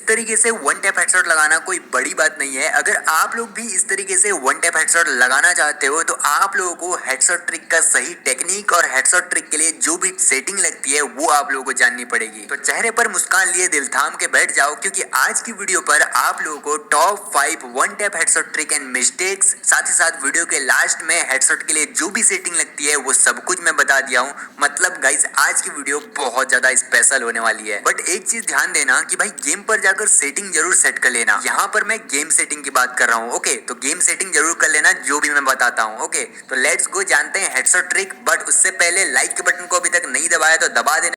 तरीके से one tap headshot लगाना कोई बड़ी बात नहीं है। अगर आप लोग भी इस तरीके से वन टैप हेडशॉट लगाना चाहते हो तो आप लोगों को हेडशॉट ट्रिक का सही टेक्निक और हेडशॉट ट्रिक के लिए जो भी सेटिंग लगती है वो आप लोगों को जाननी पड़ेगी। तो चेहरे पर मुस्कान लिए दिल थाम के बैठ जाओ, क्योंकि आज की वीडियो पर आप लोगों को top 5 one tap headshot trick and mistakes, साथ ही साथ वीडियो के लास्ट में हेडशॉट के लिए जो भी सेटिंग लगती है वो सब कुछ मैं बता दिया हूँ। मतलब गाइस आज की वीडियो बहुत ज्यादा स्पेशल होने वाली है। बट एक चीज ध्यान देना कि भाई गेम पर जाकर सेटिंग जरूर सेट कर लेना। यहाँ पर मैं गेम सेटिंग की बात कर रहा हूँ। ओके, तो गेम सेटिंग जरूर कर लेना जो भी मैं बताता हूँ। ओके, तो लेट्स गो जानते हैं हेडशॉट ट्रिक। बट उससे पहले लाइक के बटन को अभी तक नहीं दबाया तो दबा देना,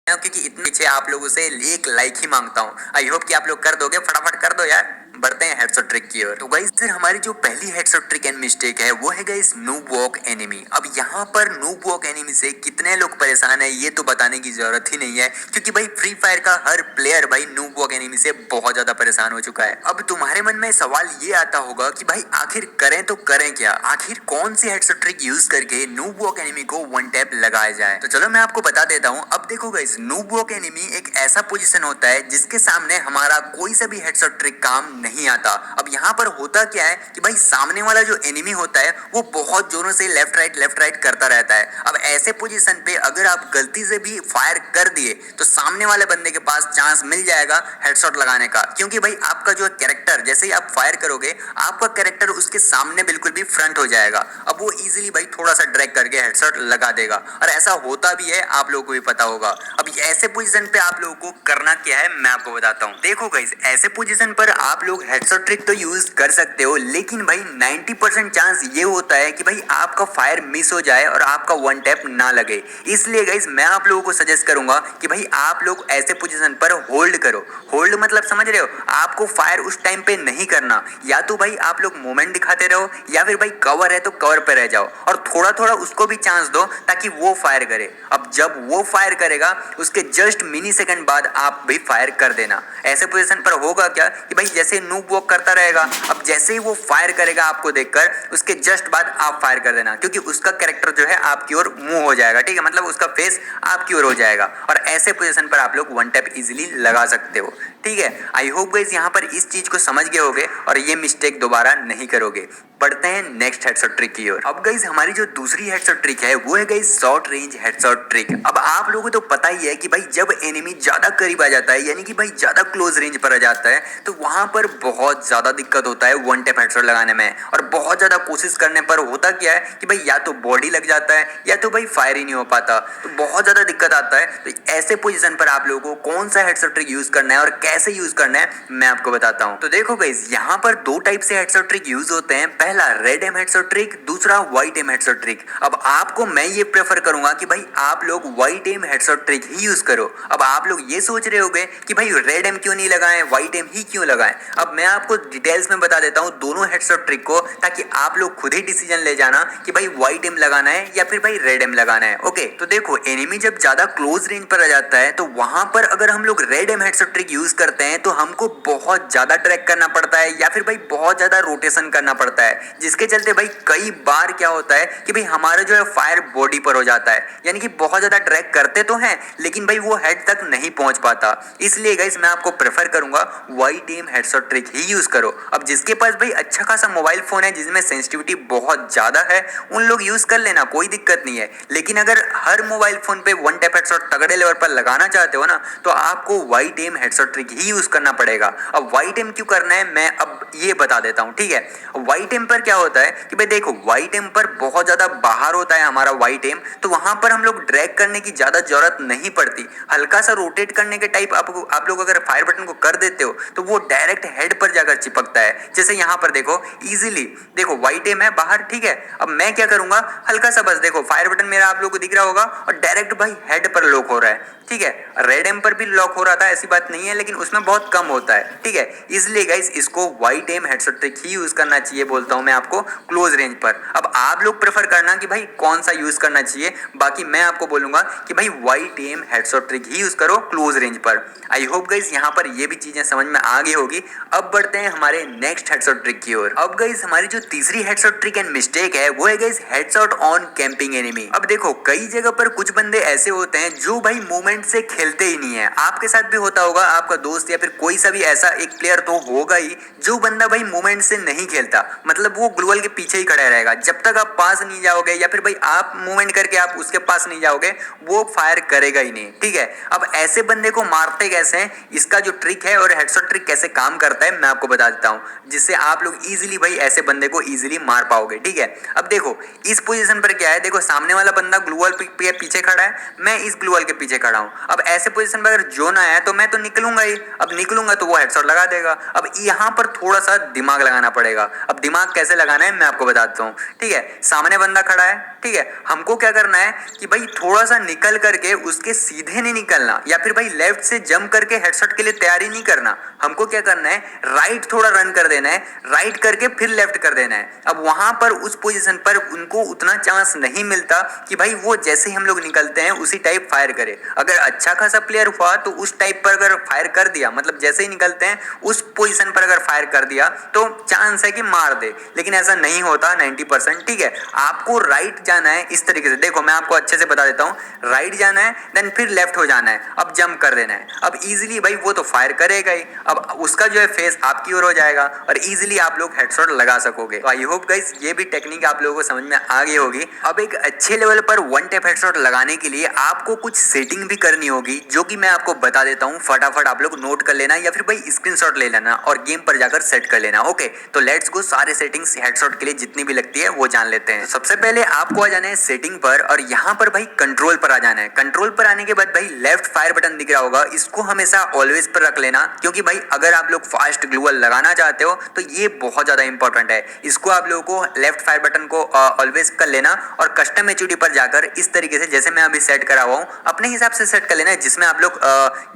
क्योंकि इतने पीछे आप लोगों से एक लाइक ही मांगता हूँ। आई होप कि आप लोग कर दोगे, फटाफट कर दो यार। बढ़ते हैं हेडशॉट ट्रिक की ओर। तो गाइस फिर हमारी जो पहली हेडशॉट ट्रिक एंड मिस्टेक है वो है गाइस नूब वॉक एनिमी। अब यहाँ पर नूब वॉक एनिमी से कितने लोग परेशान है ये तो बताने की जरूरत ही नहीं है, क्योंकि भाई फ्री फायर का हर प्लेयर भाई नूब वॉक एनिमी से बहुत ज्यादा परेशान हो चुका है। अब तुम्हारे मन में सवाल ये आता होगा कि भाई आखिर करें तो करें क्या, आखिर कौन सी हेडशॉट ट्रिक यूज करके नूब वॉक एनिमी को वन टैप लगाया जाए। तो चलो मैं आपको बता देता हूँ। अब देखो गाइस, नूब वॉक एनिमी एक ऐसा पोजीशन होता है जिसके सामने हमारा कोई सा भी हेडशॉट ट्रिक काम नहीं आता। अब यहाँ पर होता क्या है कि भाई सामने वाला जो एनिमी होता है वो बहुत जोरों से लेफ्ट राइट करता रहता है। अब ऐसे पोजीशन पे अगर आप गलती से भी फायर कर दिए तो सामने वाले बंदे के पास चांस मिल जाएगा हेडशॉट लगाने का, क्योंकि भाई आपका जो कैरेक्टर जैसे ही आप फायर करोगे आपका कैरेक्टर उसके सामने बिल्कुल भी फ्रंट हो जाएगा। अब वो इजीली भाई थोड़ा सा ड्रैग करके हेडशॉट लगा देगा, और ऐसा होता भी है, आप लोगों को भी पता होगा। अब ऐसे पोजीशन पे आप लोगों को करना क्या है मैं आपको बताता हूँ। देखो गाइस, ऐसे पोजीशन पर आप लोग हेडशॉट ट्रिक तो यूज कर सकते हो, लेकिन भाई 90% चांस ये होता है कि भाई आपका फायर मिस हो जाए और आपका वन टैप ना लगे। इसलिए गाइस मैं आप लोगों को सजेस्ट करूंगा कि भाई आप लोग ऐसे पोजीशन पर होल्ड करो। होल्ड मतलब समझ रहे हो, आपको फायर उस टाइम पे नहीं करना। या तो भाई आप लोग मूवमेंट दिखाते रहो, या फिर भाई कवर है तो कवर पे रह जाओ और थोड़ा थोड़ा उसको भी चांस दो ताकि वो फायर करे। अब जब वो फायर करेगा उसके जस्ट मिनी सेकंड बाद आप भी फायर कर देना। ऐसे पोजीशन पर होगा क्या कि भाई जैसे नूब वॉक करता रहेगा, अब जैसे ही वो फायर करेगा आपको देखकर उसके जस्ट बाद आप फायर कर देना, क्योंकि उसका कैरेक्टर जो है आपकी ओर मूव हो जाएगा। ठीक है, मतलब उसका फेस आपकी ओर हो जाएगा, और ऐसे पोजीशन पर आप लोग वन टैप इजीली लगा सकते हो। ठीक है, आई होप गाइस यहाँ पर इस चीज को समझ गए होगे और ये मिस्टेक दोबारा नहीं करोगे। बढ़ते हैं नेक्स्ट हेडशॉट ट्रिक की ओर। अब गाइस हमारी जो दूसरी हेडशॉट ट्रिक है वो है guys short range headshot trick. अब आप लोगों को तो पता ही है कि भाई जब एनिमी ज्यादा करीब आ जाता है, यानी कि भाई ज्यादा क्लोज रेंज पर आ जाता है, तो वहां पर बहुत ज्यादा दिक्कत होता है वन टैप हेडशॉट लगाने में। और बहुत ज्यादा कोशिश करने पर होता क्या है कि भाई या तो बॉडी लग जाता है या तो भाई फायर ही नहीं हो पाता, तो बहुत ज्यादा दिक्कत आता है। तो ऐसे पोजीशन पर आप लोगों को कौन सा हेडशॉट ट्रिक यूज करना है और कैसे यूज करना है मैं आपको बताता हूँ। तो देखो गाइस, यहाँ पर दो टाइप से हेडशॉट ट्रिक यूज होते हैं। पहला रेड एम हेडशॉट ट्रिक, दूसरा व्हाइट एम हेडशॉट ट्रिक। अब आपको मैं ये प्रेफर करूंगा कि भाई आप लोग व्हाइट एम हेडशॉट ट्रिक ही यूज करो। अब आप लोग ये सोच रहे होगे कि भाई रेड एम क्यों नहीं लगाएं, व्हाइट एम ही क्यों लगाएं। अब मैं आपको डिटेल्स में बता देता हूँ दोनों हेडशॉट ट्रिक को, ताकि आप लोग खुद ही डिसीजन ले जाना कि भाई व्हाइट एम लगाना है या फिर भाई रेड एम लगाना है। ओके, तो देखो एनिमी जब ज्यादा क्लोज रेंज पर आ जाता है तो वहां पर अगर हम लोग red aim headshot trick use करते हैं तो हमको बहुत ज्यादा ट्रैक करना पड़ता है, या फिर भाई बहुत ज्यादा रोटेशन करना पड़ता है, जिसके चलते भाई कई बार क्या होता है कि भाई हमारा जो है फायर बॉडी पर हो जाता है, यानी कि बहुत ज्यादा ट्रैक करते तो हैं लेकिन भाई वो हेड तक नहीं पहुंच पाता। इसलिए गाइस मैं आपको प्रेफर करूंगा व्हाइट एम हेडशॉट ट्रिक ही यूज करो। अब जिसके पास भाई अच्छा खासा मोबाइल फोन है जिसमें सेंसिटिविटी बहुत ज्यादा है, उन लोग यूज कर लेना, कोई दिक्कत नहीं है। लेकिन अगर हर मोबाइल फोन पे वन टैप हेडशॉट तगड़े लेवल पर लगाना चाहते हो ना, तो आपको व्हाइट एम हेडशॉट ट्रिक ही यूज करना पड़ेगा। अब व्हाइट एम क्यों करना है मैं अब ये बता देता हूँ। ठीक है, व्हाइट एम पर क्या होता है कि भाई देखो व्हाइट एम पर बहुत ज्यादा बाहर होता है हमारा व्हाइट एम, तो वहां पर हम लोग ड्रैग करने की ज्यादा जरूरत नहीं पड़ती। हल्का सा रोटेट करने के टाइप आप लोग अगर फायर बटन को कर देते हो तो वो डायरेक्ट हेड पर जाकर चिपकता है। जैसे यहाँ पर देखो इजीली, देखो व्हाइट एम है बाहर। ठीक है, अब मैं क्या करूंगा, हल्का सा बस देखो फायर बटन मेरा आप लोग को दिख रहा होगा और डायरेक्ट भाई हेड पर लॉक हो रहा है। ठीक है, रेड एम पर भी लॉक हो रहा था, ऐसी बात नहीं है, लेकिन उसमें बहुत कम होता है। ठीक है, इसलिए गाइस इसको व्हाइट एम हेडशॉट ट्रिक ही यूज करना चाहिए बोलता हूँ। हूँ मैं आपको क्लोज रेंज पर। अब आप लोग प्रेफर करना कि भाई कौन सा यूज करना चाहिए, बाकी मैं आपको बोलूंगा कि भाई वाइट एम हेडशॉट ट्रिक ही यूज करो क्लोज रेंज पर। आई होप गाइस यहाँ पर ये भी चीजें समझ में आ गई होगी। अब बढ़ते हैं हमारे नेक्स्ट हेडशॉट ट्रिक की ओर। अब गाइस हमारी जो तीसरी हेडशॉट ट्रिक एंड मिस्टेक है वो है guys headshot on camping enemy. अब देखो कई जगह पर कुछ बंदे ऐसे होते हैं जो भाई मूवमेंट से खेलते ही नहीं है, आपके साथ भी होता होगा, आपका दोस्त या फिर कोई सा भी ऐसा एक प्लेयर तो होगा ही जो बंदा भाई मूवमेंट से नहीं खेलता, मतलब वो ग्लूवल के पीछे ही खड़ा रहेगा। जब तक आप पास नहीं जाओगे या फिर भाई आप मूवमेंट करके आप उसके पास नहीं जाओगे वो फायर करेगा ही नहीं, ठीक है। अब ऐसे बंदे को मारते कैसे हैं, इसका जो ट्रिक है और हेडशॉट ट्रिक कैसे काम करता है मैं आपको बता देता हूं, जिससे आप लोग इजीली भाई ऐसे बंदे को इजीली मार पाओगे, ठीक है। अब देखो इस पोजीशन पर क्या है, देखो सामने वाला बंदा ग्लूवल पे पीछे खड़ा है, मैं इस ग्लूवल के पीछे खड़ा हूं। अब ऐसे पोजीशन पर अगर जोन आया है तो मैं तो निकलूंगा ही, अब निकलूंगा तो वो हेडशॉट लगा देगा। अब यहाँ पर थोड़ा सा दिमाग लगाना पड़ेगा। अब दिमाग कैसे लगाना है मैं आपको बताता हूँ, ठीक है। सामने बंदा खड़ा है, ठीक है, हमको क्या करना है कि भाई थोड़ा सा निकल करके उसके सीधे नहीं निकलना या फिर भाई लेफ्ट से जंप करके हेडशॉट के लिए तैयारी नहीं करना। हमको क्या करना है, राइट थोड़ा रन कर देना है, राइट करके फिर लेफ्ट कर देना है। अब वहां पर उस पोजीशन पर उनको उतना चांस नहीं मिलता कि भाई वो जैसे ही हम लोग निकलते हैं उसी टाइप फायर करे। अगर अच्छा खासा प्लेयर हुआ तो उस टाइप पर अगर फायर कर दिया, मतलब जैसे ही निकलते हैं उस पोजीशन पर अगर फायर कर दिया तो चांस है कि मार दे, लेकिन ऐसा नहीं होता 90%, ठीक है। आपको राइट जाना है इस तरीके से, देखो मैं आपको अच्छे से बता देता हूँ, राइट जाना है देन फिर लेफ्ट हो जाना है, अब जंप कर देना है। अब इजीली भाई वो तो फायर करेगा ही, अब उसका जो है फेस आपकी ओर हो जाएगा और इजीली आप लोग हेडशॉट लगा सकोगे। तो आई होप गाइस ये भी टेक्निक आप लोगों को समझ में आ गई होगी। अब एक अच्छे लेवल पर वन टैप हेडशॉट लगाने के लिए आपको कुछ सेटिंग भी करनी होगी, जो कि मैं आपको बता देता हूँ, फटाफट आप लोग नोट कर लेना या फिर भाई स्क्रीनशॉट ले लेना और गेम पर जाकर सेट कर लेना। ओके तो लेट्स गो, सारे सेटिंग्स हेडशॉट के लिए जितनी भी लगती है वो जान लेते हैं। सबसे पहले आपको आ जाना है सेटिंग पर और यहाँ पर भाई कंट्रोल पर आ जाना है। कंट्रोल पर आने के बाद भाई लेफ्ट फायर बटन दिख रहा होगा, इसको हमेशा ऑलवेज पर रख लेना, क्योंकि भाई अगर आप लोग फास्ट ग्लूवल लगाना चाहते हो तो ये बहुत ज्यादा इंपॉर्टेंट है। इसको आप लोगों को लेफ्ट फायर बटन को ऑलवेज कर लेना और कस्टम एचयूडी पर जाकर इस तरीके से जैसे मैं अभी सेट करा हुआ हूँ अपने हिसाब से सेट कर लेना, जिसमें आप लोग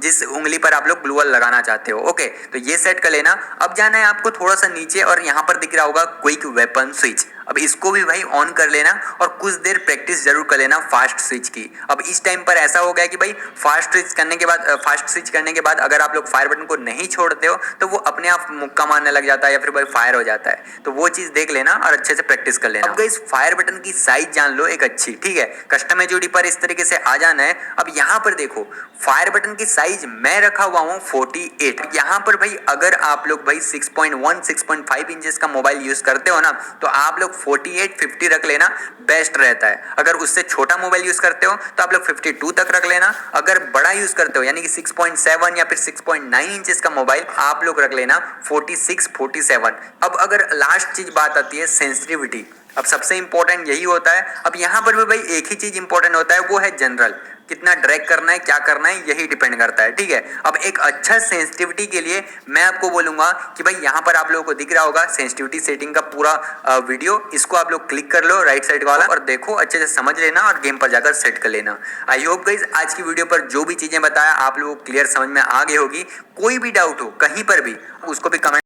जिस उंगली पर आप लोग ग्लूवल लगाना चाहते हो। ओके तो ये सेट कर लेना। अब जाना है आपको थोड़ा सा नीचे और यहाँ पर दिख रहा होगा क्विक वेपन स्विच, अब इसको भी भाई ऑन कर लेना और कुछ देर प्रैक्टिस जरूर कर लेना फास्ट स्विच की। अब इस टाइम पर ऐसा हो गया कि भाई फास्ट स्विच करने के बाद अगर आप लोग फायर बटन को नहीं छोड़ते हो तो वो अपने आप मुक्का मारने लग जाता है या फिर भाई फायर हो जाता है, तो वो चीज देख लेना और अच्छे से प्रैक्टिस कर लेना। अब गाइस फायर बटन की साइज जान लो एक अच्छी, ठीक है। कस्टम एचयूडी पर इस तरीके से आ जाना है। अब यहाँ पर देखो फायर बटन की साइज मैं रखा हुआ हूँ 48। यहाँ पर भाई अगर आप लोग भाई 6.1 6.5 इंचेस का मोबाइल यूज करते हो ना तो आप लोग 48 50 रख लेना, बेस्ट रहता है। अगर उससे छोटा मोबाइल यूज करते हो तो आप लोग 52 तक रख लेना। अगर बड़ा यूज करते हो यानी कि 6.7 या फिर 6.9 इंचेस का मोबाइल आप लोग रख लेना 46 47। अब अगर लास्ट चीज बात आती है सेंसिटिविटी, अब सबसे इंपॉर्टेंट यही होता है। अब यहाँ पर भी भाई एक ही चीज इंपॉर्टेंट होता है, वो है जनरल, कितना ड्रैग करना है क्या करना है यही डिपेंड करता है, ठीक है। अब एक अच्छा सेंसिटिविटी के लिए मैं आपको बोलूंगा कि भाई यहाँ पर आप लोगों को दिख रहा होगा सेंसिटिविटी सेटिंग का पूरा वीडियो, इसको आप लोग क्लिक कर लो राइट साइड वाला और देखो अच्छे से समझ लेना और गेम पर जाकर सेट कर लेना। आई होप गाइस आज की वीडियो पर जो भी चीजें बताया आप लोगों को क्लियर समझ में आ गई होगी। कोई भी डाउट हो कहीं पर भी उसको भी कमेंट